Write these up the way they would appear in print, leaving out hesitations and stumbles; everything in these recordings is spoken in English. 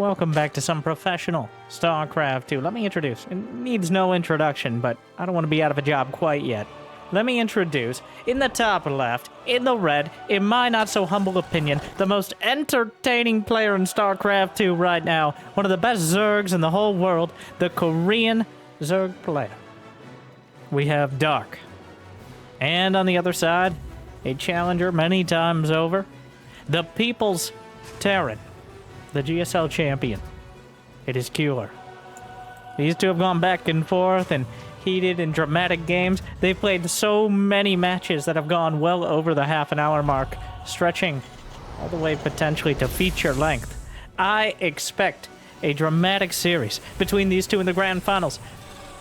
Welcome back to some professional StarCraft 2. Let me introduce. It needs no introduction, but I don't want to be out of a job quite yet. Let me introduce, in the top left, in the red, in my not-so-humble opinion, the most entertaining player in StarCraft 2 right now, one of the best Zergs in the whole world, the Korean Zerg player. We have Dark. And on the other side, a challenger many times over, the People's Terran, the GSL champion. It is Cure. These two have gone back and forth in heated and dramatic games. They've played so many matches that have gone well over the half-an-hour mark, stretching all the way potentially to feature length. I expect a dramatic series between these two in the grand finals.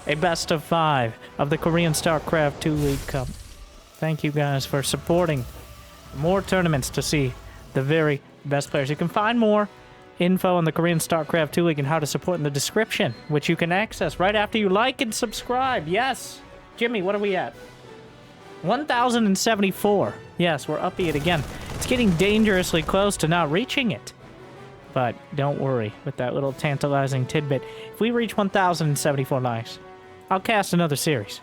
A best of 5 of the Korean StarCraft 2 League Cup. Thank you guys for supporting more tournaments to see the very best players. You can find more info on the Korean StarCraft 2 League and how to support in the description, which you can access right after you like and subscribe. Yes. Jimmy, what are we at? 1,074. Yes, we're upping it again. It's getting dangerously close to not reaching it. But don't worry with that little tantalizing tidbit. If we reach 1,074 likes, I'll cast another series.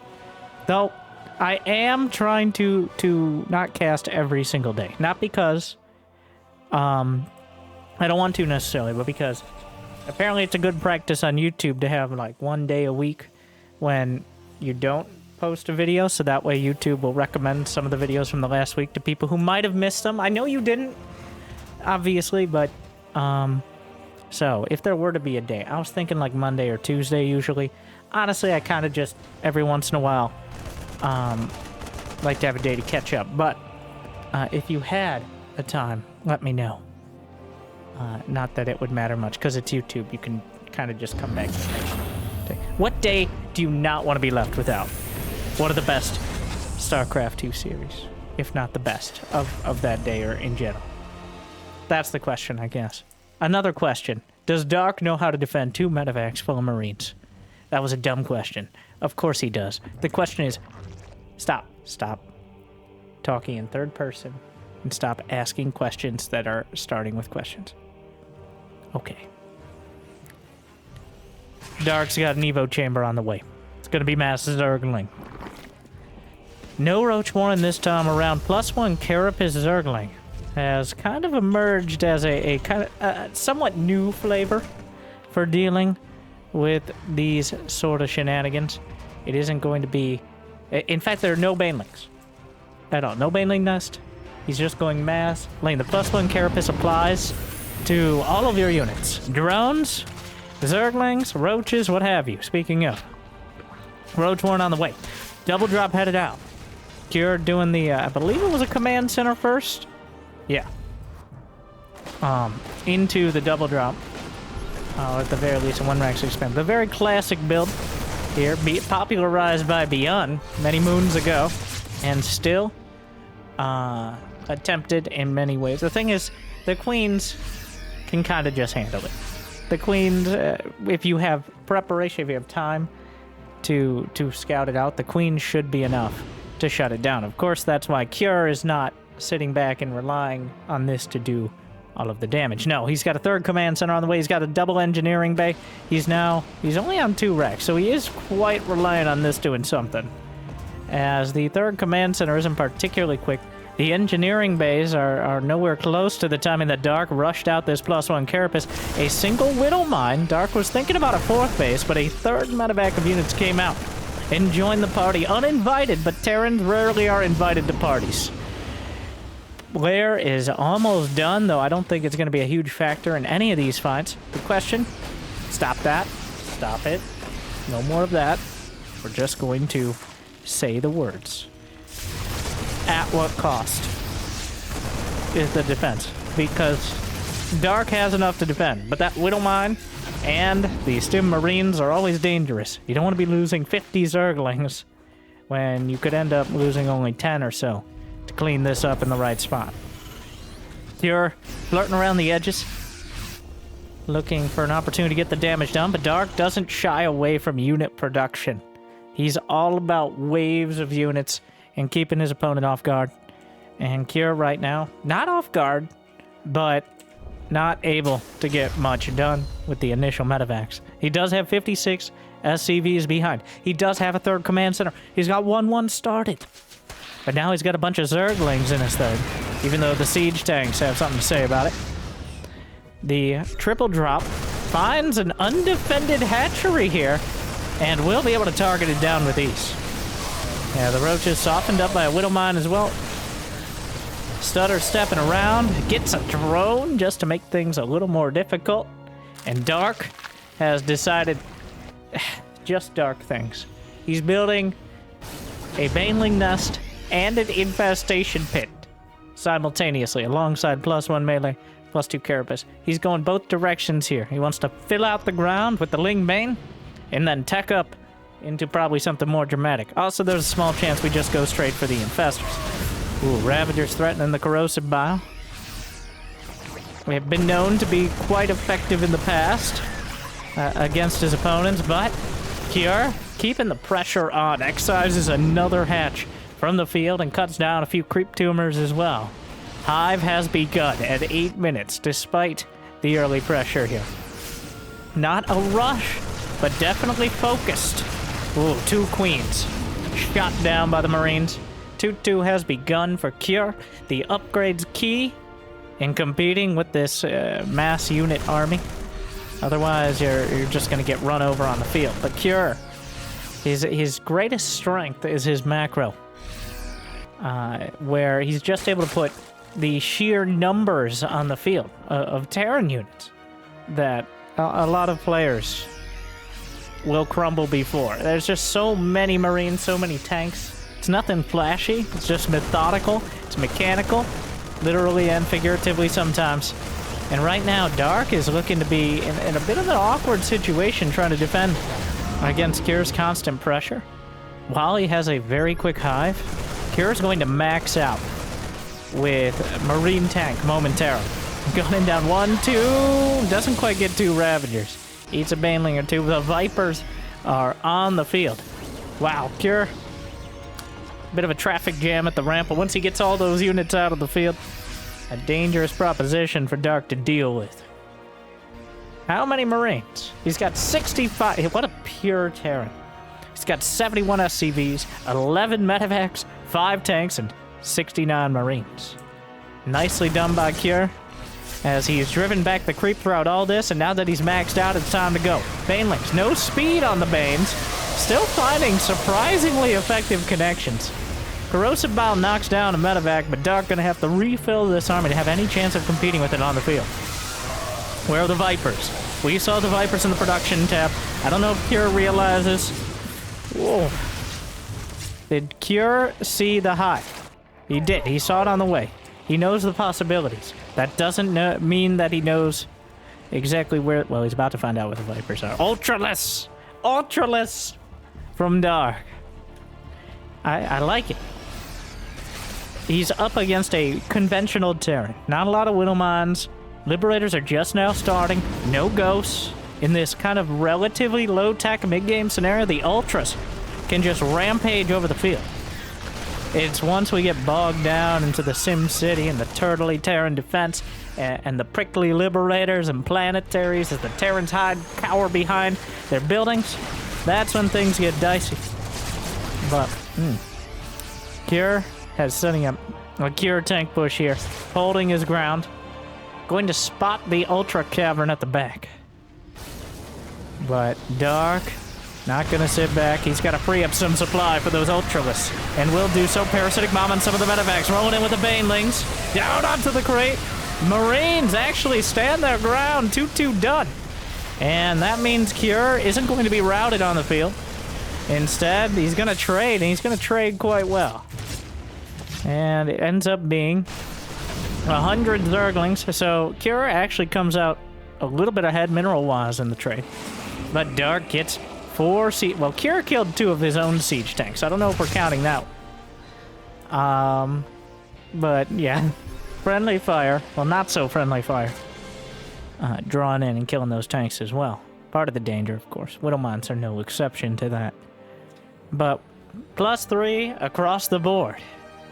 Though, I am trying to not cast every single day. Not because I don't want to necessarily, but because apparently it's a good practice on YouTube to have like one day a week when you don't post a video, so that way YouTube will recommend some of the videos from the last week to people who might have missed them. I know you didn't, obviously, but so if there were to be a day, I was thinking like Monday or Tuesday usually. Honestly, I kind of just every once in a while like to have a day to catch up, but if you had a time, let me know. Not that it would matter much, because it's YouTube. You can kind of just come back to the next day. What day do you not want to be left without? What are the best StarCraft 2 series, if not the best, of that day or in general? That's the question, I guess. Another question. Does Dark know how to defend 2 medevacs full of Marines? That was a dumb question. Of course he does. The question is, stop talking in third person and stop asking questions that are starting with questions. Okay. Dark's got an Evo chamber on the way. It's going to be mass Zergling. No Roach Warren this time around. +1 Carapace Zergling has kind of emerged as a kind of somewhat new flavor for dealing with these sort of shenanigans. It isn't going to be... In fact, there are no Banelings at all. No Baneling Nest. He's just going mass. Laying the +1 Carapace applies to all of your units. Drones, Zerglings, Roaches, what have you. Speaking of. Roach Warren on the way. Double drop headed out. Cure doing the, I believe it was a command center first? Yeah. Into the double drop. At the very least, in one rank expand. The very classic build here, popularized by Beyond many moons ago, and still attempted in many ways. The thing is, the Queens can kind of just handle it. The Queens, if you have preparation, if you have time to scout it out, the Queens should be enough to shut it down. Of course, that's why Cure is not sitting back and relying on this to do all of the damage. No, he's got a 3rd command center on the way. He's got a double engineering bay. He's only on 2 racks, so he is quite reliant on this doing something. As the 3rd command center isn't particularly quick, the engineering bays are nowhere close to the timing that Dark rushed out this +1 Carapace. A single Widow Mine. Dark was thinking about a 4th base, but a 3rd medevac of units came out and joined the party uninvited, but Terrans rarely are invited to parties. Blair is almost done, though I don't think it's going to be a huge factor in any of these fights. Good question. Stop that. Stop it. No more of that. We're just going to say the words. At what cost is the defense? Because Dark has enough to defend, but that Widow Mine and the Stim Marines are always dangerous. You don't want to be losing 50 Zerglings when you could end up losing only 10 or so to clean this up in the right spot. You're flirting around the edges, looking for an opportunity to get the damage done, but Dark doesn't shy away from unit production. He's all about waves of units and keeping his opponent off guard. And Cure right now, not off guard, but not able to get much done with the initial medevacs. He does have 56 SCVs behind. He does have a third command center. He's got 1-1 started. But now he's got a bunch of Zerglings in his third, even though the siege tanks have something to say about it. The triple drop finds an undefended hatchery here, and will be able to target it down with ease. Yeah, the roach is softened up by a Widow Mine as well. Stutter stepping around, gets a drone just to make things a little more difficult. And Dark has decided just Dark things. He's building a Baneling nest and an infestation pit simultaneously alongside +1 melee, +2 carapace. He's going both directions here. He wants to fill out the ground with the Ling Bane and then tech up into probably something more dramatic. Also, there's a small chance we just go straight for the infestors. Ooh, Ravagers threatening the corrosive bile. We have been known to be quite effective in the past against his opponents, but Cure keeping the pressure on. Excises another hatch from the field and cuts down a few creep tumors as well. Hive has begun at 8 minutes, despite the early pressure here. Not a rush, but definitely focused. Ooh, 2 queens shot down by the Marines. 2-2 has begun for Cure. The upgrade's key in competing with this mass unit army. Otherwise, you're just going to get run over on the field. But Cure, his greatest strength is his macro, where he's just able to put the sheer numbers on the field of Terran units that a lot of players will crumble before. There's just so many Marines, so many tanks. It's nothing flashy, it's just methodical, it's mechanical, literally and figuratively sometimes. And right now, Dark is looking to be in a bit of an awkward situation trying to defend against Cure's constant pressure. While he has a very quick hive, Cure's going to max out with Marine tank momentarily. Gunning down 1, 2, doesn't quite get 2 Ravagers. Eats a Baneling or 2, the Vipers are on the field. Wow, Cure. Bit of a traffic jam at the ramp, but once he gets all those units out of the field, a dangerous proposition for Dark to deal with. How many Marines? He's got 65. What a pure Terran. He's got 71 SCVs, 11 medevacs, 5 tanks, and 69 Marines. Nicely done by Cure, as he's driven back the creep throughout all this, and now that he's maxed out, it's time to go. Banelings, no speed on the Banes. Still finding surprisingly effective connections. Corrosive Bile knocks down a medevac, but Dark gonna have to refill this army to have any chance of competing with it on the field. Where are the Vipers? We saw the Vipers in the production tab. I don't know if Cure realizes. Whoa. Did Cure see the hive? He did. He saw it on the way. He knows the possibilities. That doesn't mean that he knows exactly where... Well, he's about to find out where the Vipers are. Ultralisk! Ultralisk from Dark. I like it. He's up against a conventional Terran. Not a lot of Widow Mines. Liberators are just now starting. No ghosts. In this kind of relatively low-tech mid-game scenario, the Ultras can just rampage over the field. It's once we get bogged down into the Sim City and the turtly Terran defense and the prickly Liberators and planetaries as the Terrans hide, cower behind their buildings, that's when things get dicey. But, Cure has setting up a Cure tank push here, holding his ground, going to spot the Ultra Cavern at the back. But Dark, not gonna sit back. He's got to free up some supply for those Ultralisks, and will do so. Parasitic Bomb on some of the medevacs, rolling in with the Banelings. Down onto the crate. Marines actually stand their ground. 2-2 done. And that means Cure isn't going to be routed on the field. Instead, he's gonna trade, and he's gonna trade quite well. And it ends up being 100 Zerglings, so Cure actually comes out a little bit ahead mineral-wise in the trade. But Dark gets 4 siege... Well, Cure killed 2 of his own siege tanks. I don't know if we're counting that one. But, yeah. Friendly fire. Well, not so friendly fire. Drawing in and killing those tanks as well. Part of the danger, of course. Widow Mines are no exception to that. But, +3 across the board.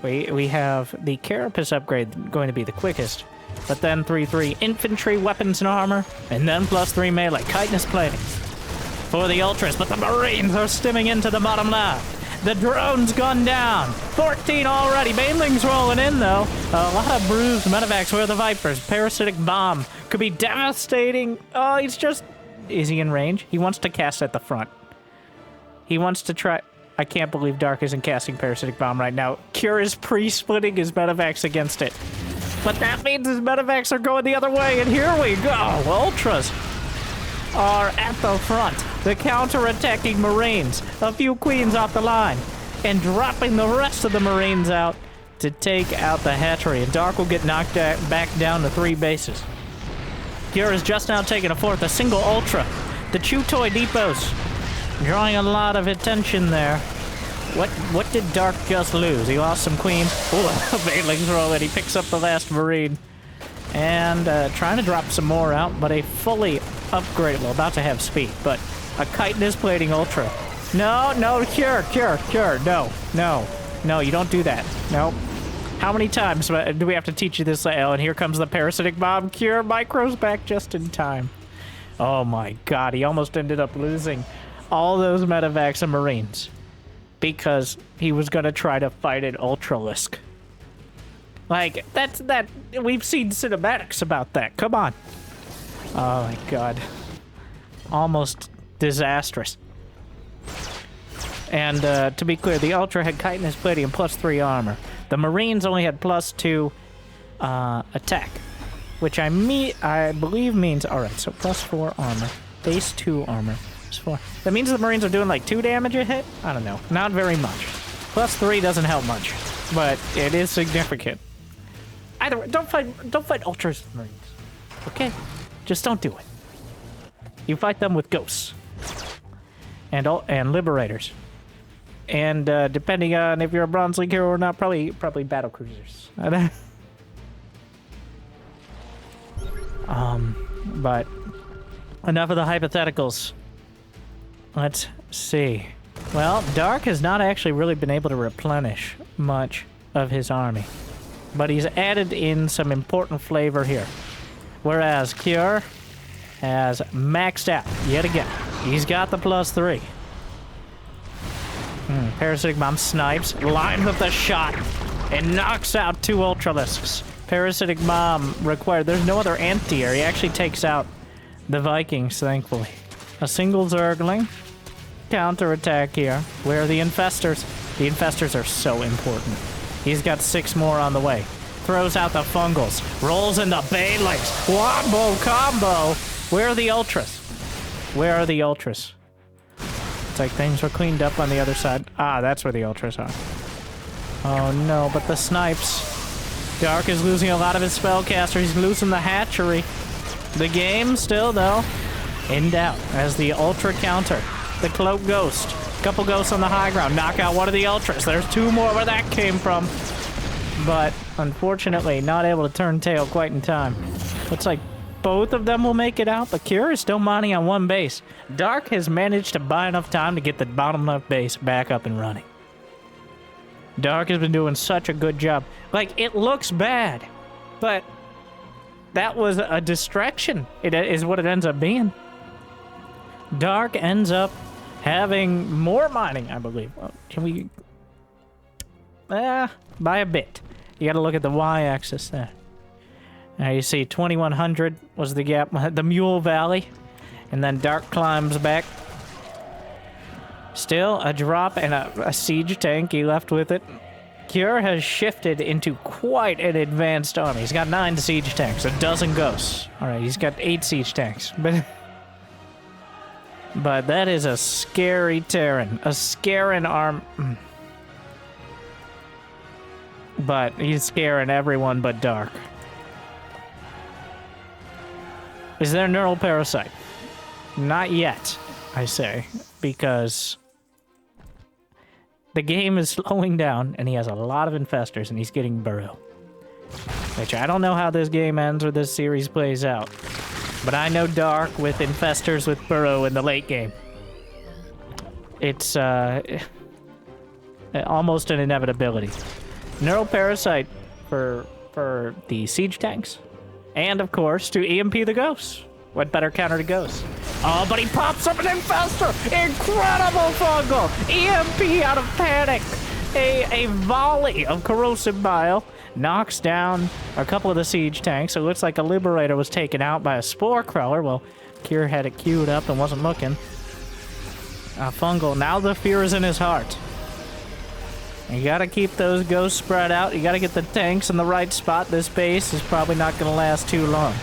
We have the Carapace upgrade going to be the quickest But then 3/3 infantry, weapons, and armor, and then +3 melee, chitinous plating for the ultras. But the Marines are stimming into the bottom left. The drone's gone down. 14 already. Baneling's rolling in, though. A lot of bruised medevacs. Where are the Vipers? Parasitic bomb could be devastating. Oh, he's just... Is he in range? He wants to cast at the front. He wants to try... I can't believe Dark isn't casting Parasitic Bomb right now. Cure is pre-splitting his medevacs against it. But that means his medevacs are going the other way, and here we go. Ultras are at the front. The counter-attacking Marines. A few Queens off the line. And dropping the rest of the Marines out to take out the hatchery. And Dark will get knocked back down to 3 bases. Cure is just now taking a 4th. A single Ultra. The Chew Toy Depots drawing a lot of attention there. What did Dark just lose? He lost some Queens. Oh, Baneling's rolling. He picks up the last Marine. And trying to drop some more out, but a fully upgradable, about to have speed, but a chitinous plating Ultra. No, Cure, no, you don't do that. No. How many times do we have to teach you this, L? And here comes the Parasitic Bomb. Cure micros back just in time. Oh my god, he almost ended up losing all those medevacs and Marines because he was gonna try to fight an Ultralisk. Like, that, we've seen cinematics about that. Come on. Oh my god. Almost disastrous. And to be clear, the Ultra had chitinous plating and +3 armor. The Marines only had +2 attack, which I believe means, alright, so +4 armor, base 2 armor, +4. That means the Marines are doing like 2 damage a hit? I don't know. Not very much. +3 doesn't help much, but it is significant. Either way, don't fight Ultras with Marines. Okay? Just don't do it. You fight them with ghosts. And Liberators. And depending on if you're a Bronze League hero or not, probably battle cruisers. But enough of the hypotheticals. Let's see. Well, Dark has not actually really been able to replenish much of his army. But he's added in some important flavor here. Whereas Cure has maxed out yet again. He's got the +3. Parasitic Bomb snipes, lines up the shot, and knocks out 2 Ultralisks. Parasitic Bomb required. There's no other anti-air. He actually takes out the Vikings, thankfully. A single Zergling. Counterattack here. Where are the Infestors? The Infestors are so important. He's got 6 more on the way. Throws out the Fungals. Rolls in the Banelings. Wombo combo. Where are the Ultras? Where are the Ultras? It's like things were cleaned up on the other side. Ah, that's where the Ultras are. Oh no, but the snipes. Dark is losing a lot of his spellcaster. He's losing the hatchery. The game still, though, in doubt as the Ultra counter. The Cloak Ghost. Couple ghosts on the high ground. Knock out one of the Ultras. There's 2 more where that came from. But, unfortunately, not able to turn tail quite in time. Looks like both of them will make it out, but Cure is still mining on 1 base. Dark has managed to buy enough time to get the bottom left base back up and running. Dark has been doing such a good job. Like, it looks bad, but that was a distraction. It is what it ends up being. Dark ends up having more mining, I believe. Can we... by a bit. You gotta look at the y-axis there. Now you see 2100 was the gap, the Mule Valley, and then Dark climbs back. Still a drop and a siege tank he left with it. Cure has shifted into quite an advanced army. He's got 9 siege tanks, a dozen ghosts. Alright, he's got 8 siege tanks. But that is a scary Terran. A scaring arm. But he's scaring everyone but Dark. Is there Neural Parasite? Not yet, I say, because the game is slowing down and he has a lot of infestors and he's getting burrow. Which I don't know how this game ends or this series plays out. But I know Dark with infestors with burrow in the late game. It's almost an inevitability. Neural Parasite for the siege tanks And, of course, to EMP the ghosts. What better counter to ghosts? Oh, but he pops up an Infestor! Incredible fungal! EMP out of panic! A volley of corrosive bile knocks down a couple of the siege tanks. It looks like a Liberator was taken out by a Spore Crawler. Well, Kier had it queued up and wasn't looking. Fungal, now the fear is in his heart. You gotta keep those ghosts spread out. You gotta get the tanks in the right spot. This base is probably not gonna last too long.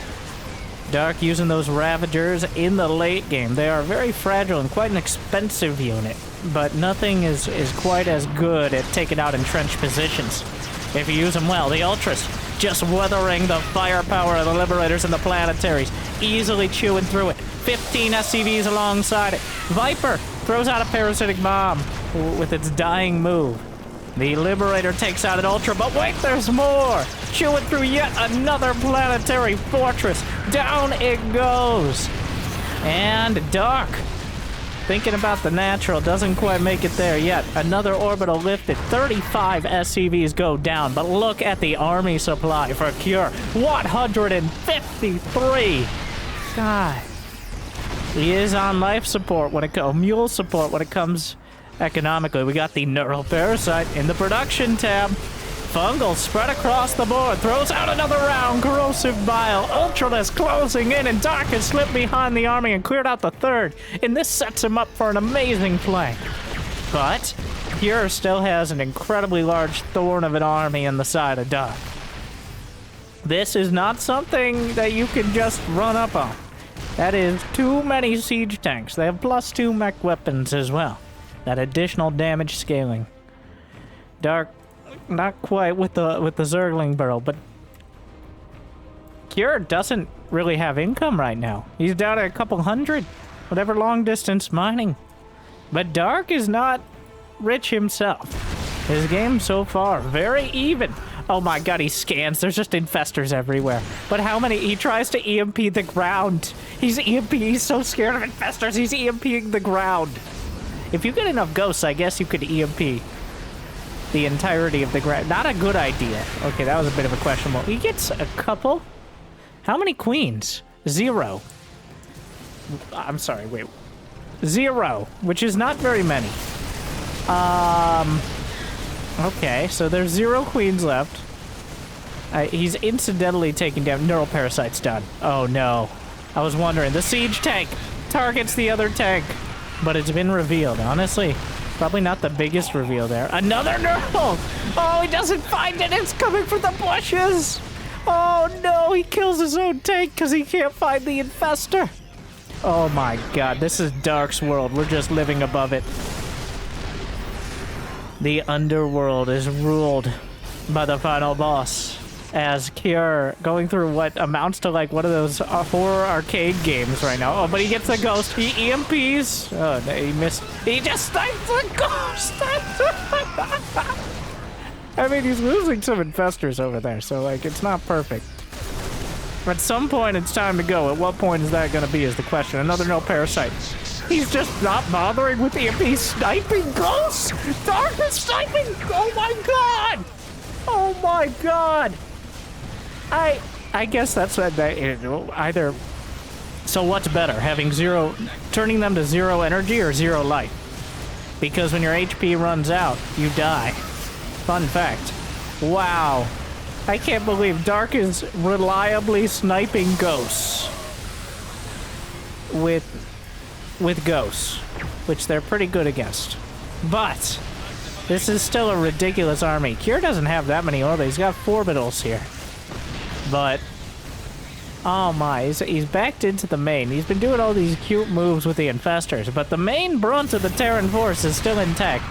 Dark using those Ravagers in the late game. They are very fragile and quite an expensive unit, but nothing is quite as good at taking out entrenched positions. If you use them well, the Ultras just weathering the firepower of the Liberators and the Planetaries, easily chewing through it. 15 SCVs alongside it. Viper throws out a Parasitic Bomb with its dying move. The Liberator takes out an Ultra, but wait, there's more! Chewing through yet another planetary fortress. Down it goes. And Dark, thinking about the natural, doesn't quite make it there yet. Another orbital lifted. 35 SCVs go down, but look at the army supply for Cure. 153! God. He is on life support when it comes, mule support when it comes economically. We got the Neural Parasite in the production tab. Fungal spread across the board, throws out another round, corrosive bile, Ultralisk closing in, and Dark has slipped behind the army and cleared out the third, and this sets him up for an amazing flank. But Pure still has an incredibly large thorn of an army in the side of Dark. This is not something that you can just run up on. That is too many siege tanks. They have +2 mech weapons as well. That additional damage scaling. Dark, not quite with the Zergling barrel, but Cure doesn't really have income right now. He's down at a couple hundred, whatever long distance mining. But Dark is not rich himself. His game so far, very even. Oh my god, he scans. There's just infestors everywhere. But how many? He tries to EMP the ground. He's so scared of infestors, he's EMPing the ground. If you get enough ghosts, I guess you could EMP the entirety of the ground. Not a good idea. Okay, that was a bit of a questionable. He gets a couple? How many queens? 0. I'm sorry, wait. 0, which is not very many. Okay, so there's 0 queens left. He's incidentally taking down... Neural Parasite's done. Oh, no. I was wondering. The siege tank targets the other tank. But it's been revealed, honestly. Probably not the biggest reveal there. Another Neural! Oh, he doesn't find it! It's coming from the bushes! Oh, no! He kills his own tank because he can't find the Infestor! Oh, my God. This is Dark's world. We're just living above it. The underworld is ruled by the final boss, as Kier going through what amounts to like one of those horror arcade games right now. Oh, but he gets a ghost. He EMPs. Oh, no, he missed. He just snipes a ghost. I mean, he's losing some infestors over there, so like it's not perfect. At some point, it's time to go. At what point is that going to be is the question. Another no parasite. He's just not bothering with EMP sniping ghosts. Dark is sniping. Oh my god. Oh my god. I guess that's what they either. So what's better, having 0, turning them to 0 energy or 0 life? Because when your HP runs out, you die. Fun fact. Wow. I can't believe Dark is reliably sniping ghosts with ghosts, which they're pretty good against. But this is still a ridiculous army. Kier doesn't have that many orbitals. He's got 4 orbitals here. But oh my, he's backed into the main. He's been doing all these cute moves with the infestors, but the main brunt of the Terran force is still intact.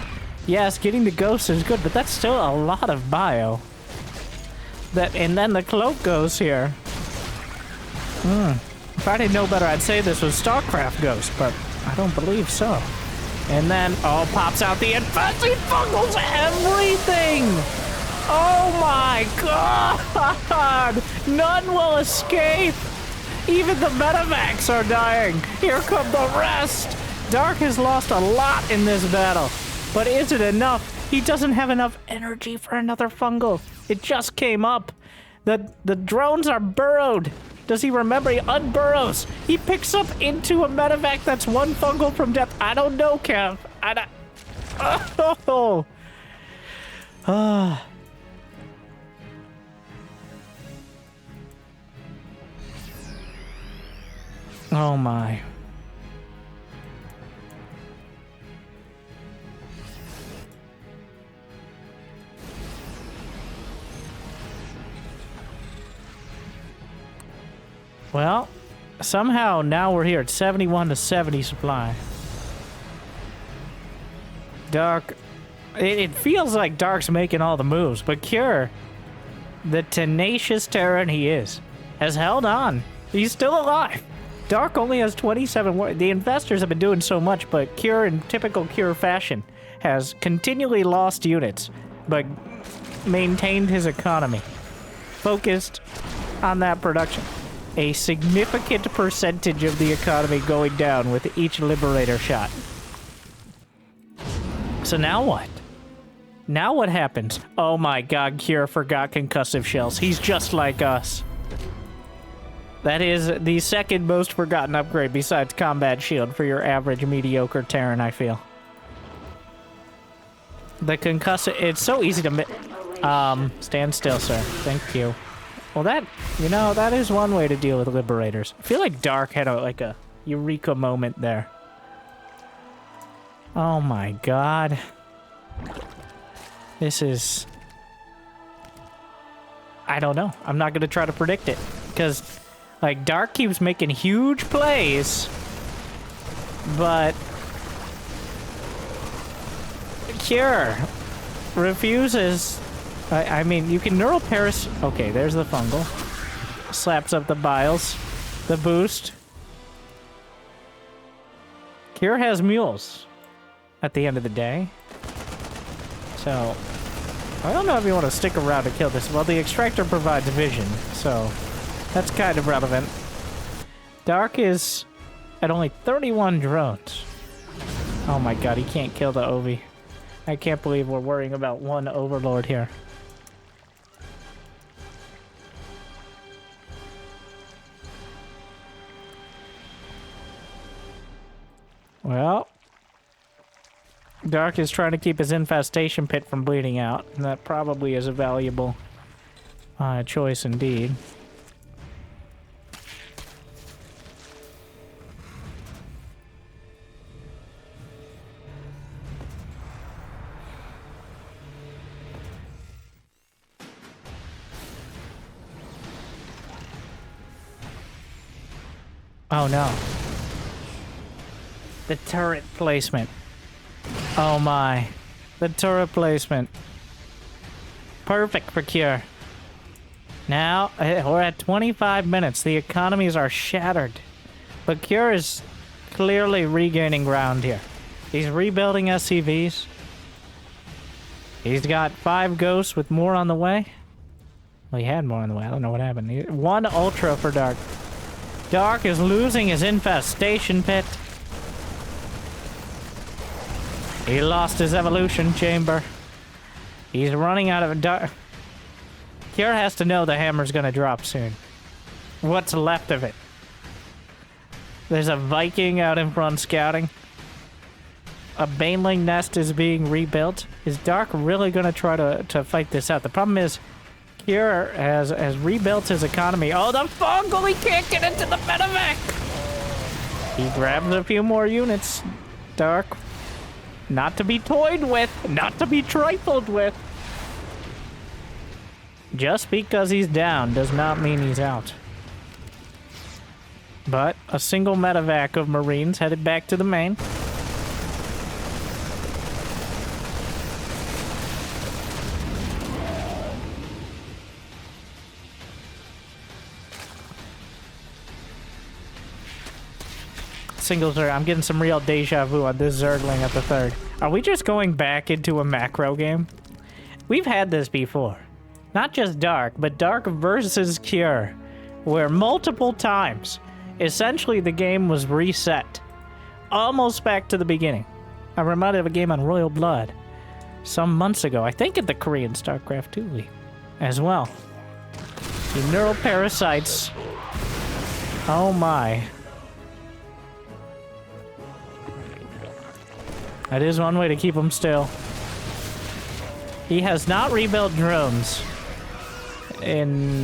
Yes, getting the ghosts is good, but that's still a lot of bio. And then the cloak goes here. If I didn't know better, I'd say this was StarCraft Ghost, but I don't believe so. And then, oh, pops out the infested fungals everything! Oh my god! None will escape! Even the medevacs are dying! Here come the rest! Dark has lost a lot in this battle, but is it enough? He doesn't have enough energy for another fungal. It just came up. The drones are burrowed. Does he remember? He unburrows. He picks up into a medevac that's one fungal from death. I don't know, Kev. I don't... Oh. Ah. Oh my. Well, somehow now we're here at 71 to 70 supply. Dark, it feels like Dark's making all the moves, but Cure, the tenacious Terran he is, has held on. He's still alive. Dark only has 27. The investors have been doing so much, but Cure, in typical Cure fashion, has continually lost units, but maintained his economy. Focused on that production. A significant percentage of the economy going down with each Liberator shot. So now what? Now what happens? Oh my god, Cure forgot concussive shells. He's just like us. That is the second most forgotten upgrade besides Combat Shield for your average mediocre Terran, I feel. The concussive... It's so easy to... stand still, sir. Thank you. Well, that... You know, that is one way to deal with Liberators. I feel like Dark had a eureka moment there. Oh my god. This is... I don't know. I'm not gonna try to predict it. Because... Like, Dark keeps making huge plays, but Cure refuses. I mean, you can neural paris. Okay, there's the fungal. Slaps up the biles, the boost. Cure has mules at the end of the day. So, I don't know if you want to stick around to kill this. Well, the extractor provides vision, so... That's kind of relevant. Dark is at only 31 drones. Oh my god, he can't kill the Ovi. I can't believe we're worrying about one Overlord here. Well, Dark is trying to keep his infestation pit from bleeding out, and that probably is a valuable choice indeed. Oh no. The turret placement. Oh my. The turret placement. Perfect for Cure. Now, we're at 25 minutes. The economies are shattered. But Cure is clearly regaining ground here. He's rebuilding SCVs. He's got 5 ghosts with more on the way. Well, he had more on the way. I don't know what happened. 1 Ultra for Dark. Dark is losing his infestation pit. He lost his evolution chamber. He's running out of Dark. Cure has to know the hammer's gonna drop soon. What's left of it? There's a Viking out in front scouting. A Baneling nest is being rebuilt. Is Dark really gonna try to fight this out? The problem is, Cure has rebuilt his economy. Oh, the fungal! He can't get into the medevac! He grabs a few more units. Dark. Not to be toyed with. Not to be trifled with. Just because he's down does not mean he's out. But a single medevac of Marines headed back to the main. Single Zerg. I'm getting some real deja vu on this Zergling at the 3rd. Are we just going back into a macro game? We've had this before. Not just Dark, but Dark versus Cure, where multiple times, essentially the game was reset. Almost back to the beginning. I'm reminded of a game on Royal Blood some months ago. I think at the Korean StarCraft 2 League as well. The neural parasites. Oh my. That is one way to keep them still. He has not rebuilt drones in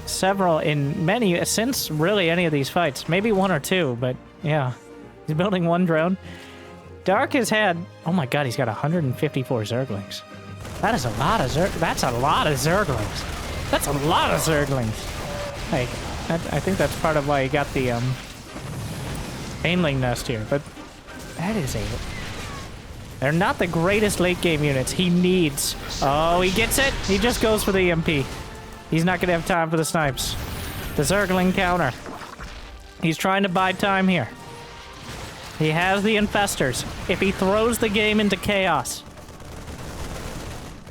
since really any of these fights. Maybe one or two, but yeah. He's building one drone. Dark has had, oh my god, he's got 154 Zerglings. That is a lot of that's a lot of Zerglings. That's a lot of Zerglings. Like, I think that's part of why he got the Aimling nest here, but that is a... They're not the greatest late game units. He needs... Oh, he gets it! He just goes for the EMP. He's not gonna have time for the snipes. The Zergling counter. He's trying to buy time here. He has the infestors. If he throws the game into chaos,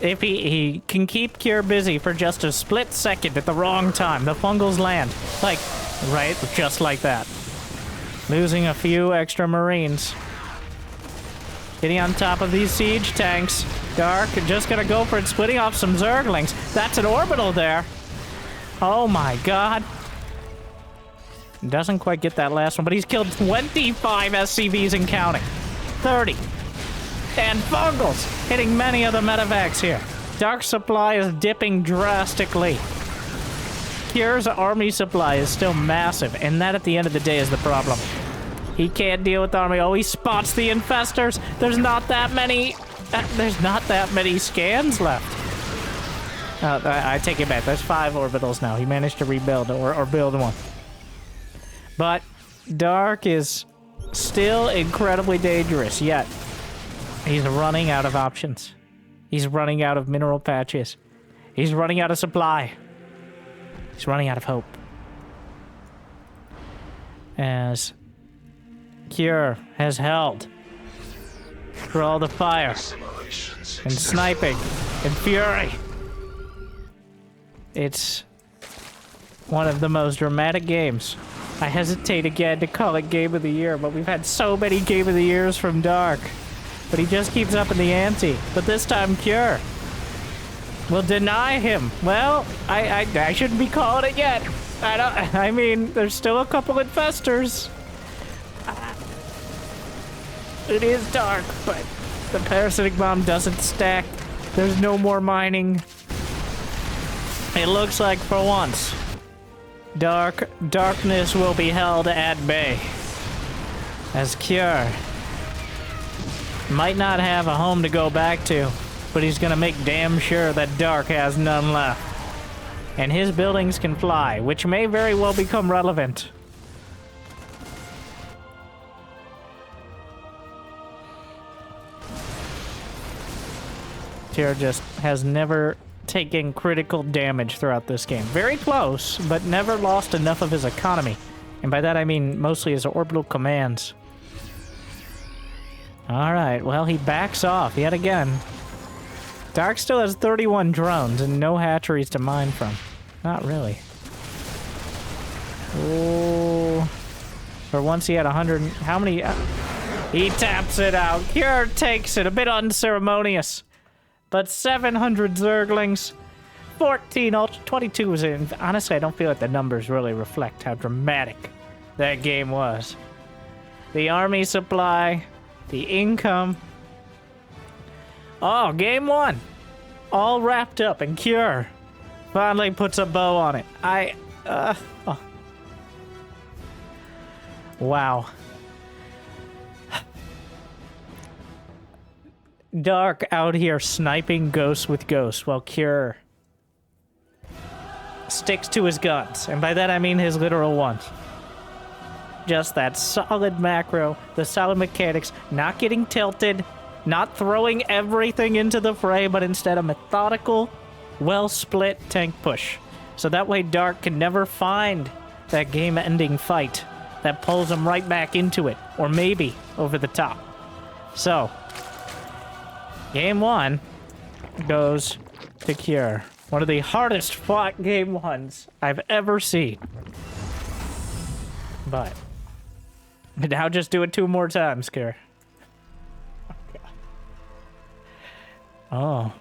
if he can keep Cure busy for just a split second at the wrong time, the fungals land. Like, right, just like that. Losing a few extra Marines. Getting on top of these siege tanks. Dark, just gonna go for it, splitting off some Zerglings. That's an orbital there. Oh my god. Doesn't quite get that last one, but he's killed 25 SCVs and counting. 30. And fungals hitting many of the medevacs here. Dark supply is dipping drastically. Cure's army supply is still massive, and that at the end of the day is the problem. He can't deal with the army. Oh, he spots the infestors. There's not that many scans left. I take it back. There's 5 orbitals now. He managed to rebuild or build one. But Dark is still incredibly dangerous, yet he's running out of options. He's running out of mineral patches. He's running out of supply. He's running out of hope. As Cure has held through all the fire and sniping and fury. It's one of the most dramatic games. I hesitate again to call it Game of the Year, but we've had so many Game of the Years from Dark. But he just keeps up in the ante. But this time, Cure will deny him. Well, I shouldn't be calling it yet. I mean, there's still a couple infestors. It is dark, but the parasitic bomb doesn't stack. There's no more mining. It looks like for once, darkness will be held at bay. As Cure might not have a home to go back to, but he's gonna make damn sure that Dark has none left. And his buildings can fly, which may very well become relevant. Cure just has never taken critical damage throughout this game. Very close, but never lost enough of his economy. And by that I mean mostly his orbital commands. Alright, well, he backs off yet again. Dark still has 31 drones and no hatcheries to mine from. Not really. Oh. For once he had 100... How many... he taps it out. Cure takes it. A bit unceremonious. But 700 Zerglings. 14 Ultra... 22 was in... Honestly, I don't feel like the numbers really reflect how dramatic that game was. The army supply... The income. Oh, game 1. All wrapped up, and Cure finally puts a bow on it. Oh. Wow. Dark out here sniping ghosts with ghosts, while Cure sticks to his guns. And by that I mean his literal ones. Just that solid macro, the solid mechanics, not getting tilted, not throwing everything into the fray, but instead a methodical, well-split tank push. So that way Dark can never find that game-ending fight that pulls him right back into it, or maybe over the top. So, game 1 goes to Cure. One of the hardest fought game 1s I've ever seen. But now just do it 2 more times, Cure. Oh.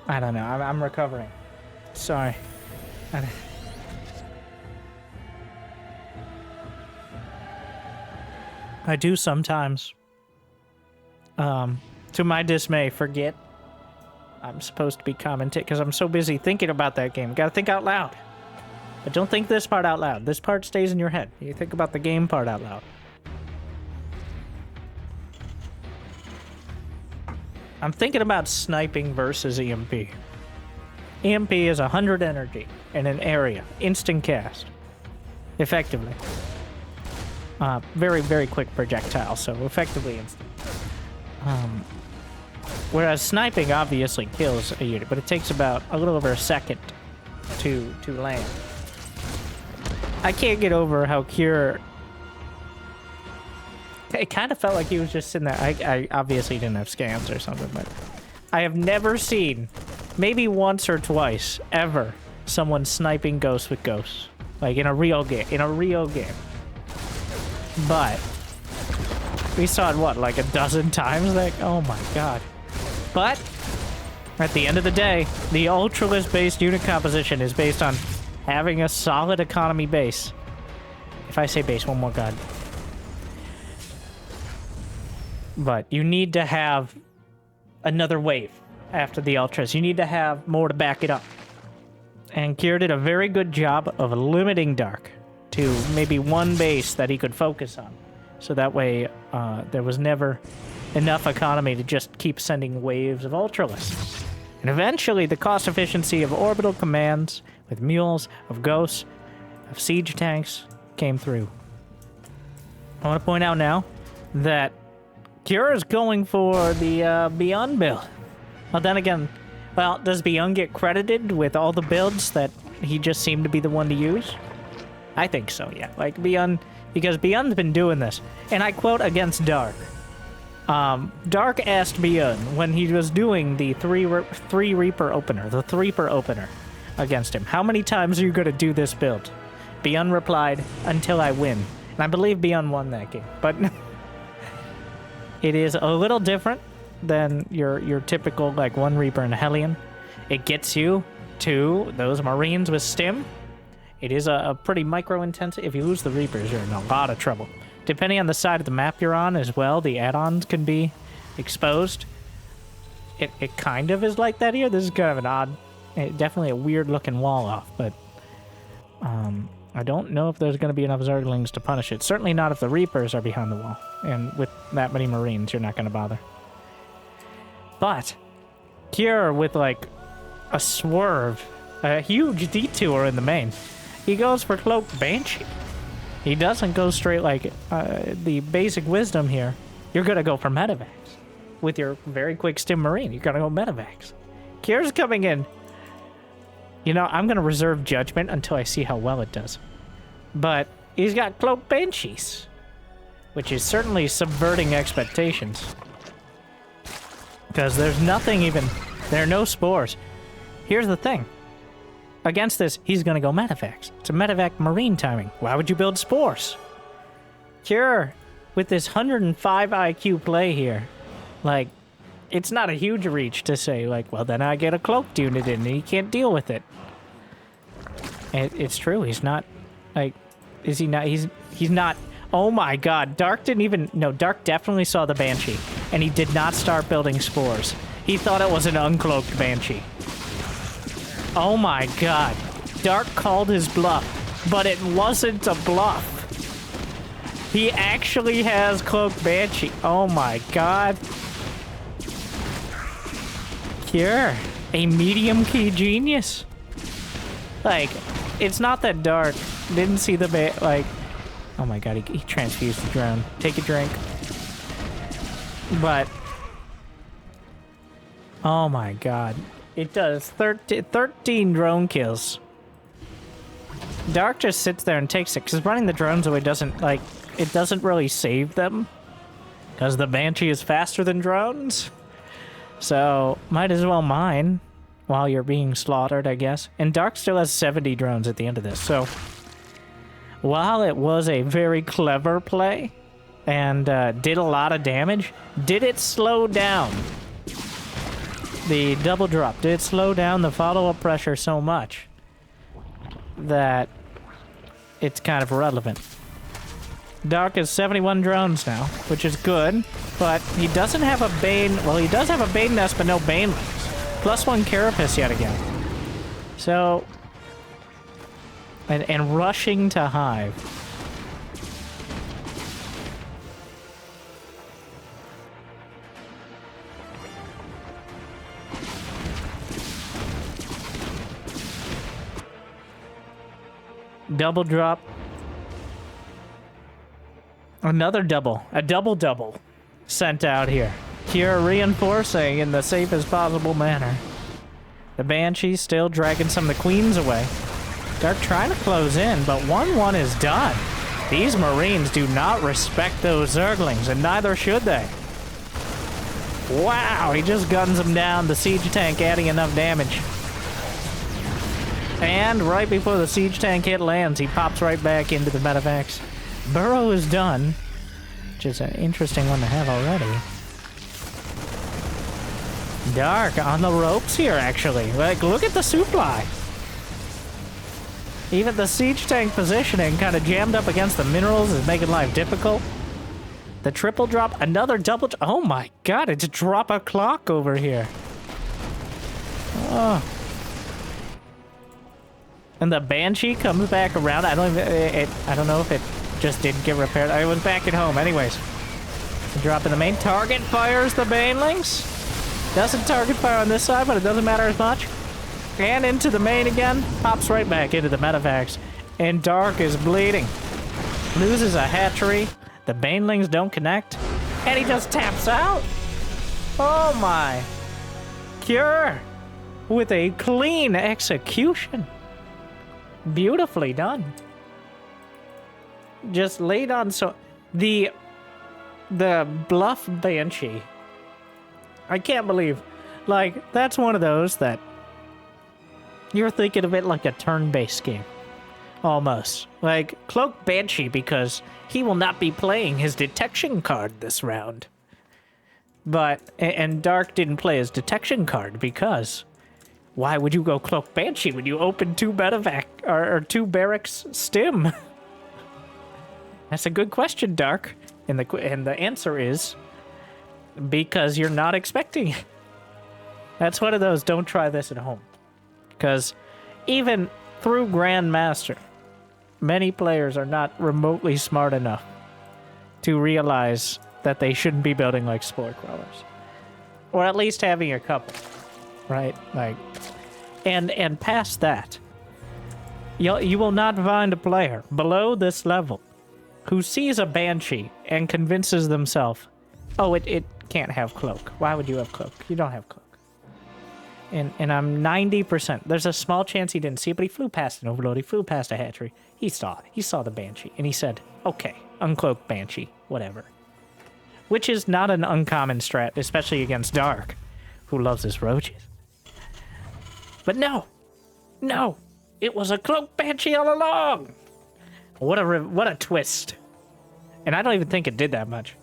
I don't know. I'm recovering. Sorry. I do sometimes, to my dismay, forget I'm supposed to be commenting because I'm so busy thinking about that game. Gotta think out loud. But don't think this part out loud. This part stays in your head. You think about the game part out loud. I'm thinking about sniping versus EMP. EMP is 100 energy in an area. Instant cast. Effectively. Very, very quick projectile, so effectively instant. Whereas sniping obviously kills a unit, but it takes about a little over a second to land. I can't get over how Cure... It kind of felt like he was just sitting there. I obviously didn't have scans or something, but I have never seen, maybe once or twice, ever, someone sniping ghosts with ghosts. Like in a real game. But we saw it, what, like a dozen times? Like, oh my god. But at the end of the day, the Ultralist-based unit composition is based on having a solid economy base. If I say base, one more god. But you need to have another wave after the Ultras. You need to have more to back it up. And Kier did a very good job of limiting Dark to maybe one base that he could focus on. So that way, there was never enough economy to just keep sending waves of Ultralists. And eventually, the cost efficiency of orbital commands with mules, of ghosts, of siege tanks came through. I want to point out now that Cure is going for the Beyond build. Well, then again, well, does Beyond get credited with all the builds that he just seemed to be the one to use? I think so, yeah. Like Beyond, because Beyond's been doing this. And I quote against Dark. Dark asked Beyond when he was doing the three Reaper opener, the Threeper opener against him, how many times are you going to do this build? Beyond replied, until I win. And I believe Beyond won that game. But it is a little different than your typical, like, one Reaper and a Hellion. It gets you to those Marines with Stim. It is a pretty micro-intensive. If you lose the Reapers, you're in a lot of trouble. Depending on the side of the map you're on as well, the add-ons can be exposed. It kind of is like that here. This is kind of an odd, definitely a weird-looking wall-off, but I don't know if there's going to be enough Zerglings to punish it. Certainly not if the Reapers are behind the wall. And with that many Marines, you're not going to bother. But Cure with, like, a swerve, a huge detour in the main. He goes for Cloaked Banshee. He doesn't go straight like the basic wisdom here. You're going to go for Medivacs. With your very quick Stim Marine, you're going to go Medivacs. Cure's coming in. You know, I'm going to reserve judgment until I see how well it does. But he's got Cloaked Banshees, which is certainly subverting expectations. Because there's nothing even... There are no spores. Here's the thing. Against this, he's going to go Medivacs. It's a Medivac Marine timing. Why would you build spores? Cure, with this 105 IQ play here, like, it's not a huge reach to say, like, well, then I get a cloaked unit in and he can't deal with it. It's true. He's not, like, is he not? He's not. Oh my god. Dark didn't even, no, Dark definitely saw the Banshee and he did not start building spores. He thought it was an uncloaked Banshee. Oh my god. Dark called his bluff, but it wasn't a bluff. He actually has Cloaked Banshee. Oh my god. Cure. A medium key genius. Like, it's not that Dark didn't see the like, oh my god, he transfused the drone. Take a drink. But, oh my god. It does 13 drone kills. Dark just sits there and takes it, because running the drones away doesn't, like, it doesn't really save them. Because the Banshee is faster than drones. So, might as well mine while you're being slaughtered, I guess. And Dark still has 70 drones at the end of this, so... While it was a very clever play, and did a lot of damage, did it slow down the double drop did slow down the follow-up pressure so much that it's kind of irrelevant. Dark is 71 drones now, which is good, but he doesn't have a Bane. Well, he does have a Bane nest, but no Banelings. +1 Carapace yet again. So, and rushing to Hive. Double drop. Another double. A double-double sent out here. Cure reinforcing in the safest possible manner. The Banshee's still dragging some of the Queens away. Dark trying to close in, but 1-1 is done. These Marines do not respect those Zerglings, and neither should they. Wow, he just guns them down. The siege tank adding enough damage. And right before the siege tank hit lands, he pops right back into the medevacs. Burrow is done, which is an interesting one to have already. Dark on the ropes here, actually. Like, look at the supply. Even the siege tank positioning kind of jammed up against the minerals is making life difficult. The triple drop, another double. Oh my god, it's a drop a clock over here. Oh. And the Banshee comes back around. I don't know if it just didn't get repaired. I was back at home anyways. Dropping the main. Target fires the Banelings. Doesn't target fire on this side, but it doesn't matter as much. And into the main again. Pops right back into the medevacs. And Dark is bleeding. Loses a hatchery. The Banelings don't connect. And he just taps out. Oh my. Cure. With a clean execution. Beautifully done. Just laid on so... The bluff Banshee. I can't believe... Like, that's one of those that... You're thinking of it like a turn-based game. Almost. Like, Cloak Banshee because he will not be playing his detection card this round. But... And Dark didn't play his detection card because... Why would you go Cloak Banshee when you open 2 medevac or 2 barracks stim? That's a good question, Dark. And the answer is because you're not expecting it. That's one of those don't try this at home. Because even through Grandmaster, many players are not remotely smart enough to realize that they shouldn't be building like Spore Crawlers. Or at least having a couple. Right? Like, and past that, you will not find a player below this level who sees a Banshee and convinces themselves, oh, it can't have Cloak. Why would you have Cloak? You don't have Cloak. And I'm 90%. There's a small chance he didn't see it, but he flew past an Overload. He flew past a hatchery. He saw it. He saw the Banshee, and he said, okay, uncloak Banshee, whatever. Which is not an uncommon strat, especially against Dark, who loves his roaches. But no, it was a Cloak Banshee all along. What a twist. And I don't even think it did that much.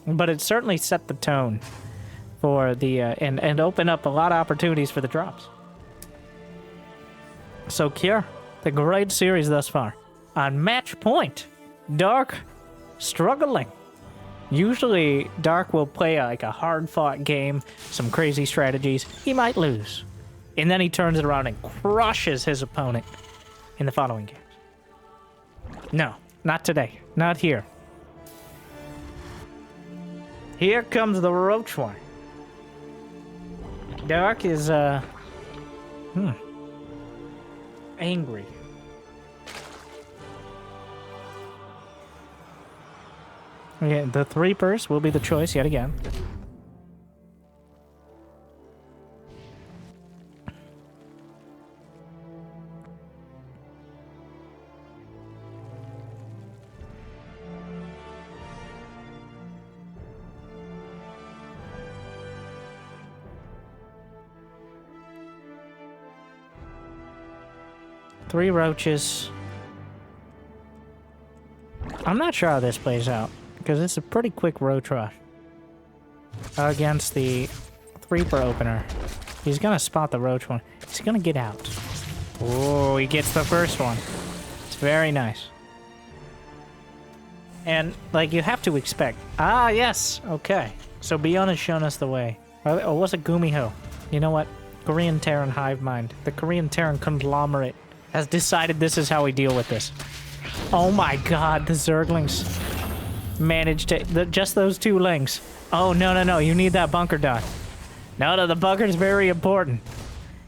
But it certainly set the tone for the, and opened up a lot of opportunities for the drops. So Cure, the great series thus far. On match point, Dark struggling. Usually, Dark will play like a hard-fought game, some crazy strategies. He might lose. And then he turns it around and crushes his opponent in the following games. No, not today. Not here. Here comes the Roach one. Dark is, angry. Okay, the 3-pers will be the choice yet again. Three roaches. I'm not sure how this plays out, because it's a pretty quick roach rush against the 3-per opener. He's gonna spot the roach one. He's gonna get out. Oh, he gets the first one. It's very nice. And, like, you have to expect... Ah, yes! Okay. So Beyond has shown us the way. Or was it Gumiho? You know what? Korean Terran hive mind. The Korean Terran conglomerate has decided this is how we deal with this. Oh my god, the Zerglings managed to... just those 2 lings. Oh, no, no, no. You need that bunker done. No, no, the bunker's very important.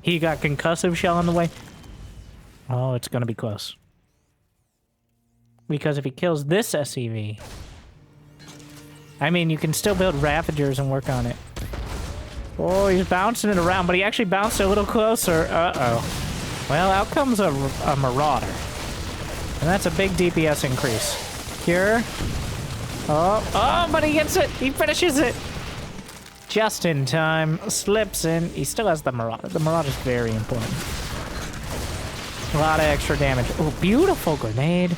He got concussive shell on the way. Oh, it's gonna be close. Because if he kills this SCV... I mean, you can still build Ravagers and work on it. Oh, he's bouncing it around, but he actually bounced a little closer. Uh-oh. Well, out comes a Marauder. And that's a big DPS increase. Cure. Oh, but he gets it! He finishes it! Just in time. Slips in. He still has the Marauder. The Marauder's very important. A lot of extra damage. Oh, beautiful grenade.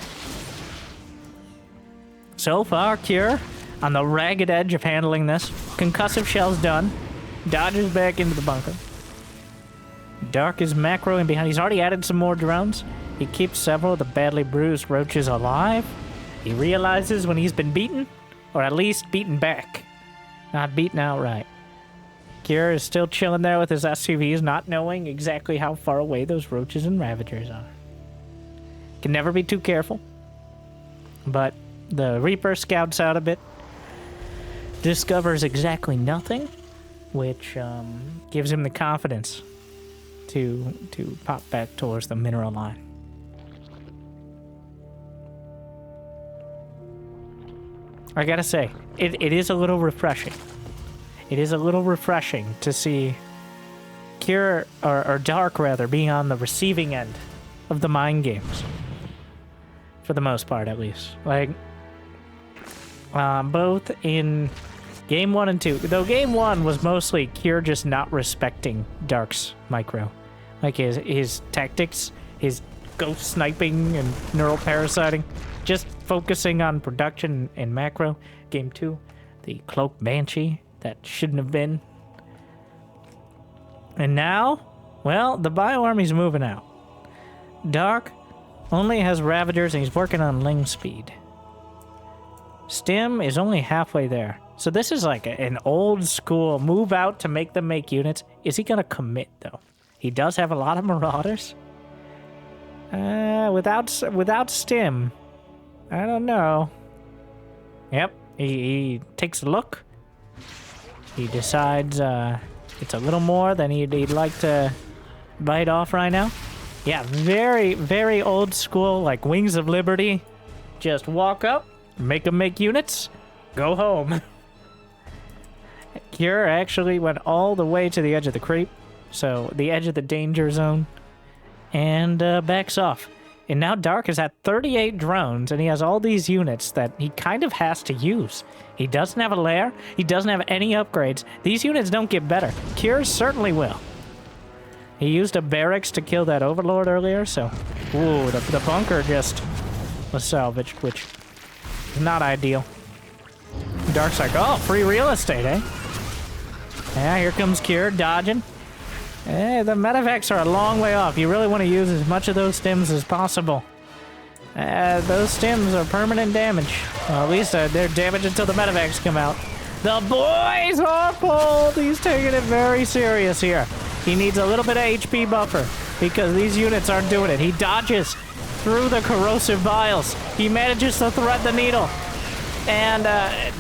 So far, Cure on the ragged edge of handling this. Concussive shell's done. Dodges back into the bunker. Dark is macroing behind. He's already added some more drones. He keeps several of the badly bruised roaches alive. He realizes when he's been beaten, or at least beaten back. Not beaten outright. Cure is still chilling there with his SCVs, not knowing exactly how far away those roaches and Ravagers are. Can never be too careful. But the Reaper scouts out a bit. Discovers exactly nothing, which gives him the confidence to pop back towards the mineral line. I gotta say, it is a little refreshing. It is a little refreshing to see Cure, or Dark rather, being on the receiving end of the mind games. For the most part, at least. Like, both in Game 1 and 2. Though Game 1 was mostly Cure just not respecting Dark's micro. Like his tactics, his ghost sniping and neural parasiting. Just focusing on production and macro. Game 2, the Cloak Banshee that shouldn't have been. And now, well, the bioarmy's moving out. Dark only has Ravagers and he's working on Ling speed. Stim is only halfway there. So this is like an old school move out to make them make units. Is he gonna commit though? He does have a lot of Marauders. Without Stim, I don't know. Yep, he takes a look. He decides it's a little more than he'd like to bite off right now. Yeah, very, very old school, like Wings of Liberty. Just walk up, make them make units, go home. Cure actually went all the way to the edge of the creep, so the edge of the danger zone, and backs off. And now Dark is at 38 drones, and he has all these units that he kind of has to use. He doesn't have a lair. He doesn't have any upgrades. These units don't get better. Cure certainly will. He used a barracks to kill that Overlord earlier, so... Ooh, the bunker just was salvaged, which is not ideal. Dark's like, oh, free real estate, eh? Yeah, here comes Cure, dodging. Eh, the medevacs are a long way off. You really want to use as much of those stims as possible. Those stims are permanent damage. Well, at least they're damage until the medevacs come out. The boys are pulled! He's taking it very serious here. He needs a little bit of HP buffer because these units aren't doing it. He dodges through the corrosive vials. He manages to thread the needle. And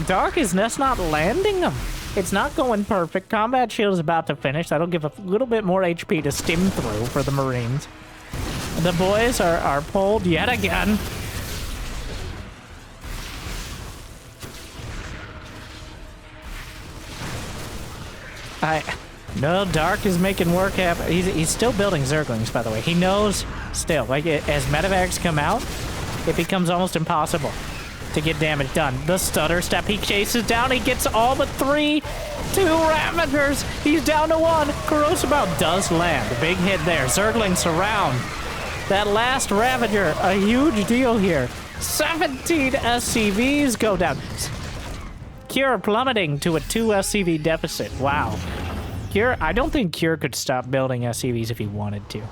Dark is just not landing them. It's not going perfect. Combat shield is about to finish. That'll give a little bit more HP to stim through for the Marines. The boys are pulled yet again. No, Dark is making work happen. He's still building Zerglings, by the way. He knows still. Like, as medevacs come out, it becomes almost impossible to get damage done. The stutter step, he chases down, he gets all but 3. 2 Ravagers, he's down to 1. Corrosive Bow does land. Big hit there. Zerglings surround. That last Ravager, a huge deal here. 17 SCVs go down. Cure plummeting to a 2 SCV deficit. Wow. Cure, I don't think Cure could stop building SCVs if he wanted to.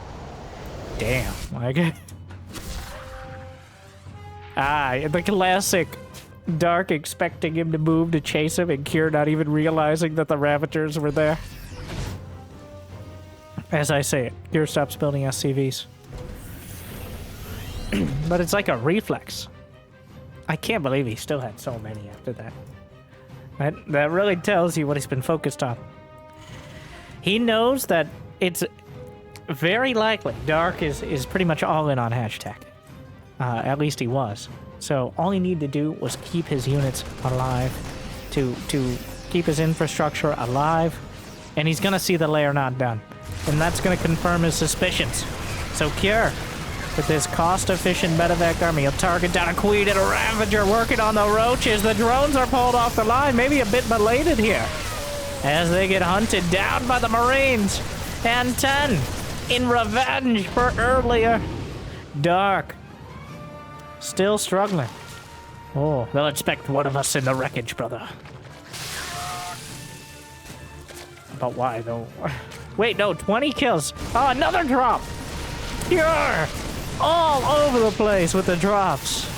Damn, like... the classic Dark expecting him to move to chase him and Cure not even realizing that the Ravagers were there. As I say it, Cure stops building SCVs. But it's like a reflex. I can't believe he still had so many after that. That really tells you what he's been focused on. He knows that it's very likely Dark is pretty much all in on hashtag. At least he was. So all he needed to do was keep his units alive, to keep his infrastructure alive, and he's gonna see the layer not done. And that's gonna confirm his suspicions. So Cure, with this cost-efficient medevac army, he'll target down a Queen and a Ravager working on the roaches. The drones are pulled off the line, maybe a bit belated here, as they get hunted down by the Marines. And 10 in revenge for earlier. Dark still struggling. Oh, they'll expect one of us in the wreckage, brother. But why, though? Wait, no, 20 kills. Oh, another drop. Pure. All over the place with the drops.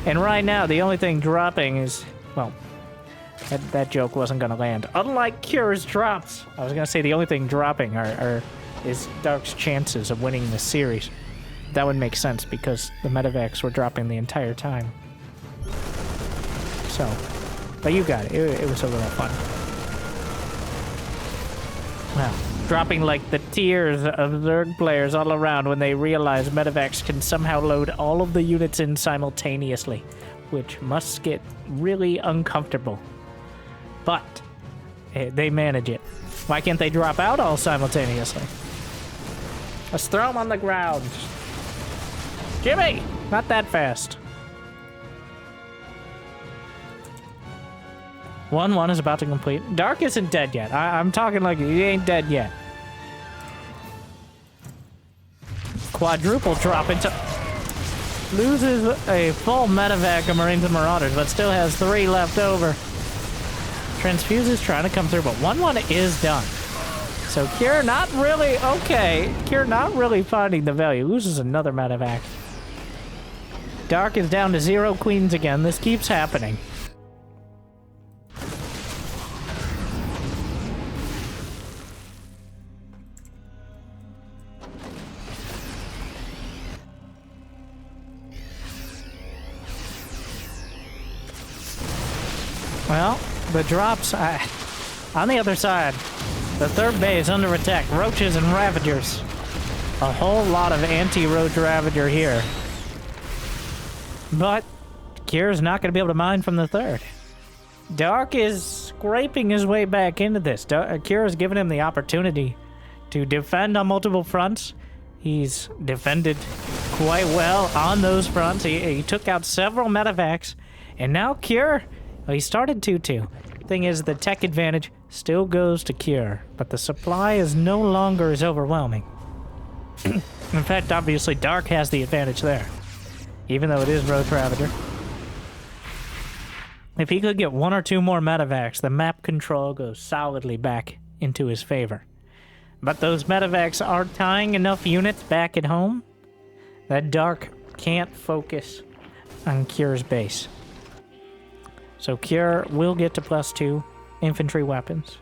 And right now, the only thing dropping is... Well, that joke wasn't going to land. Unlike Cure's drops. I was going to say the only thing dropping is Dark's chances of winning this series. That would make sense because the medevacs were dropping the entire time. So, but you got it. It was a little fun. Wow. Dropping like the tears of Zerg players all around when they realize medevacs can somehow load all of the units in simultaneously, which must get really uncomfortable. But they manage it. Why can't they drop out all simultaneously? Let's throw them on the ground. Jimmy! Not that fast. 1-1 is about to complete. Dark isn't dead yet. I'm talking like he ain't dead yet. Quadruple drop into... Loses a full medevac of Marines and Marauders, but still has 3 left over. Transfuse is trying to come through, but 1-1 is done. So Cure not really... Okay. Cure not really finding the value. Loses another medevac. Dark is down to 0 queens again. This keeps happening. Well, the drops... on the other side, the third bay is under attack. Roaches and Ravagers. A whole lot of anti-roach Ravager here. But Cure's not going to be able to mine from the third. Dark is scraping his way back into this. Cure has given him the opportunity to defend on multiple fronts. He's defended quite well on those fronts. He took out several medevacs. And now Cure, well, he started 2-2. Thing is, the tech advantage still goes to Cure. But the supply is no longer as overwhelming. In fact, obviously, Dark has the advantage there. Even though it is Roach Ravager. If he could get 1 or 2 more medevacs, the map control goes solidly back into his favor. But those medevacs are tying enough units back at home that Dark can't focus on Cure's base. So Cure will get to +2 infantry weapons.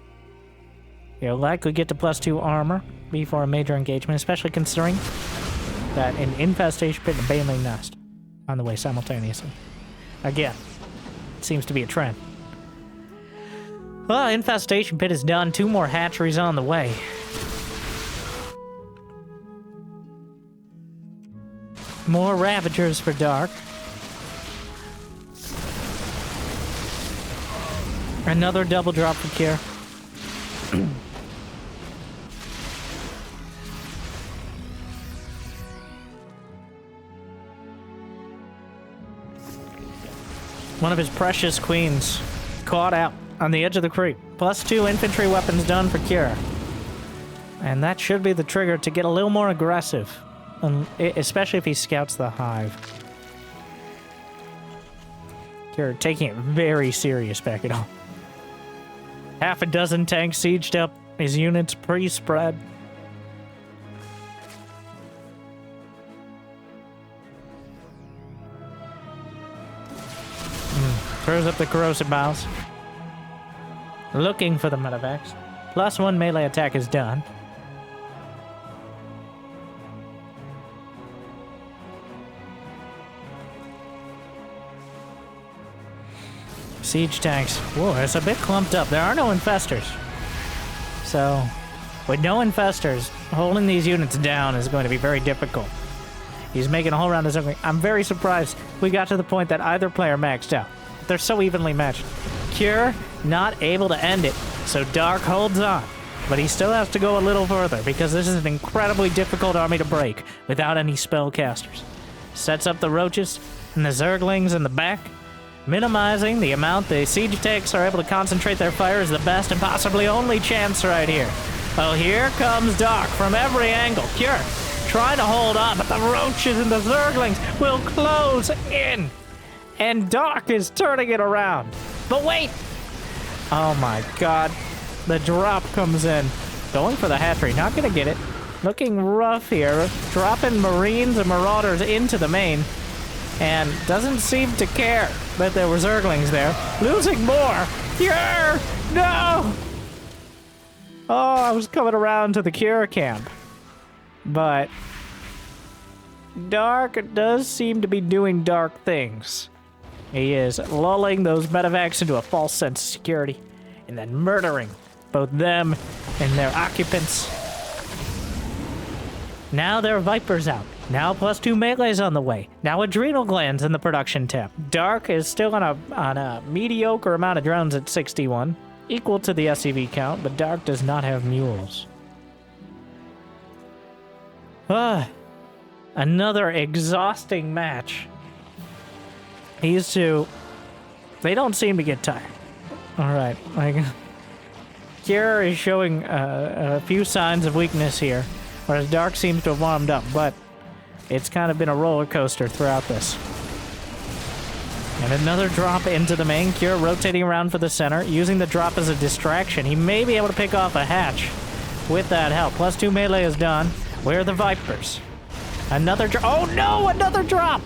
He'll likely get to +2 armor before a major engagement, especially considering that an infestation pit and a baneling nest on the way simultaneously. Again, it seems to be a trend. Well, infestation pit is done. 2 more hatcheries on the way. More Ravagers for Dark. Another double drop for Cure. One of his precious queens caught out on the edge of the creek. +2 infantry weapons done for Cure. And that should be the trigger to get a little more aggressive. Especially if he scouts the hive. Cure taking it very serious back at home. Half a dozen tanks sieged up His units pre-spread. Throws up the corrosive bows. Looking for the medevacs. +1 melee attack is done. Siege tanks. Whoa, it's a bit clumped up. There are no infestors. So, with no infestors, holding these units down is going to be very difficult. He's making a whole round of something. I'm very surprised we got to the point that either player maxed out. They're so evenly matched. Cure, not able to end it, so Dark holds on. But he still has to go a little further, because this is an incredibly difficult army to break without any spellcasters. Sets up the roaches and the Zerglings in the back. Minimizing the amount the siege tanks are able to concentrate their fire is the best and possibly only chance right here. Well, here comes Dark from every angle. Cure trying to hold on, but the roaches and the Zerglings will close in. And Dark is turning it around. But wait! Oh my god. The drop comes in. Going for the hatchery. Not gonna get it. Looking rough here. Dropping Marines and Marauders into the main. And doesn't seem to care that there were Zerglings there. Losing more! Cure! No! Oh, I was coming around to the Cure camp. But Dark does seem to be doing dark things. He is lulling those medevacs into a false sense of security and then murdering both them and their occupants. Now there are Vipers out. Now +2 melees on the way. Now Adrenal Glands in the production tab. Dark is still on a mediocre amount of drones at 61, equal to the SCV count, but Dark does not have mules. Another exhausting match. These two, they don't seem to get tired. All right, Cure is showing a few signs of weakness here, whereas Dark seems to have warmed up, but it's kind of been a roller coaster throughout this. And another drop into the main. Cure rotating around for the center, using the drop as a distraction. He may be able to pick off a hatch with that help. +2 melee is done. Where are the Vipers? Another drop. Oh no, another drop!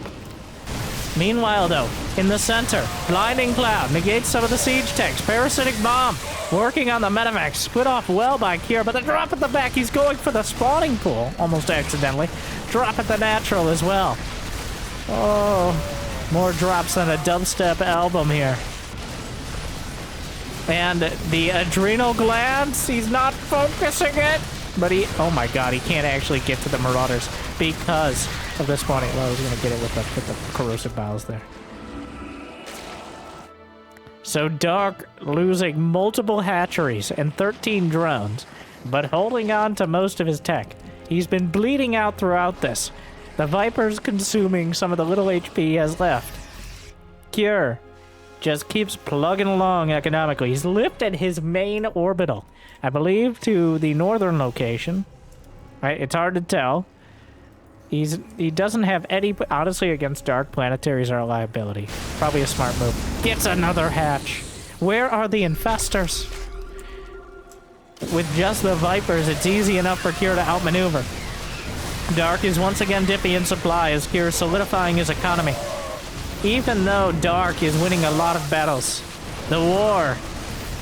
Meanwhile, though, in the center, Blinding Cloud negates some of the siege tanks. Parasitic Bomb working on the medevacs. Split off well by Cure, but the drop at the back, he's going for the spawning pool, almost accidentally. Drop at the natural as well. Oh, more drops than a dubstep album here. And the Adrenal Glands, he's not focusing it, but oh my god, he can't actually get to the Marauders because of the spawning. Well, I was going to get it with the corrosive bows there. So Dark losing multiple hatcheries and 13 drones, but holding on to most of his tech. He's been bleeding out throughout this. The Viper's consuming some of the little HP he has left. Cure just keeps plugging along economically. He's lifted his main orbital, I believe, to the northern location. Right? It's hard to tell. He doesn't have any... Honestly, against Dark, planetaries are a liability. Probably a smart move. Gets another hatch. Where are the infestors? With just the Vipers, it's easy enough for Cure to outmaneuver. Dark is once again dippy in supply as Cure is solidifying his economy. Even though Dark is winning a lot of battles, the war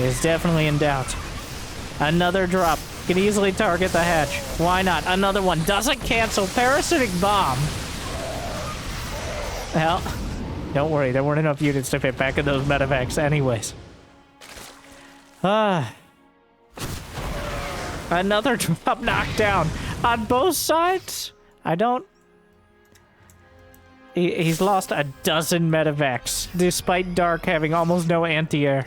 is definitely in doubt. Another drop. Can easily target the hatch. Why not? Another one. Doesn't cancel. Parasitic Bomb. Well, don't worry. There weren't enough units to fit back in those medevacs anyways. Another drop knockdown on both sides. He's lost a dozen medevacs, despite Dark having almost no anti-air.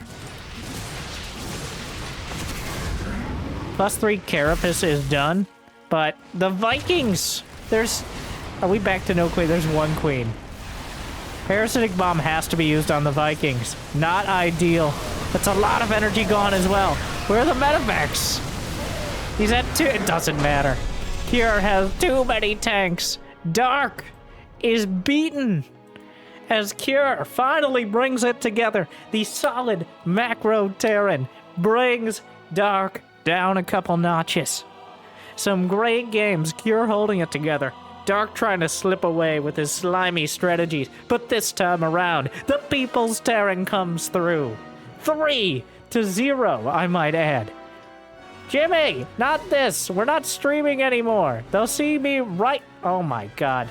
+3 Carapace is done, but the Vikings, are we back to no queen? There's one queen. Parasitic Bomb has to be used on the Vikings. Not ideal. That's a lot of energy gone as well. Where are the medevacs? He's at 2. It doesn't matter. Cure has too many tanks. Dark is beaten as Cure finally brings it together. The solid macro Terran brings Dark down a couple notches. Some great games, Cure holding it together. Dark trying to slip away with his slimy strategies, but this time around, the People's Terran comes through. 3-0, I might add. Jimmy, not this. We're not streaming anymore. They'll see me right... Oh my god.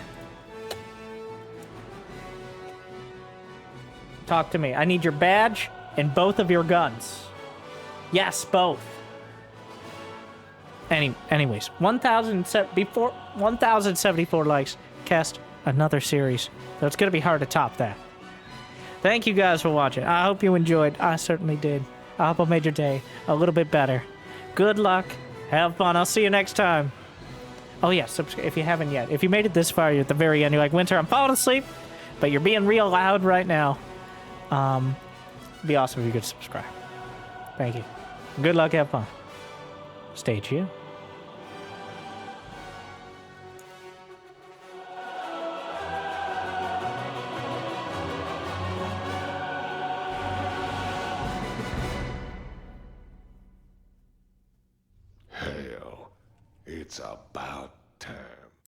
Talk to me. I need your badge and both of your guns. Yes, both. Anyways, 1,074 likes. Cast another series. So it's going to be hard to top that. Thank you guys for watching. I hope you enjoyed. I certainly did. I hope I made your day a little bit better. Good luck. Have fun. I'll see you next time. Oh yeah, subscribe if you haven't yet. If you made it this far, you're at the very end. You're like, Winter, I'm falling asleep, but you're being real loud right now. It'd be awesome if you could subscribe. Thank you. Good luck. Have fun. Stay chill. Hell, it's about time.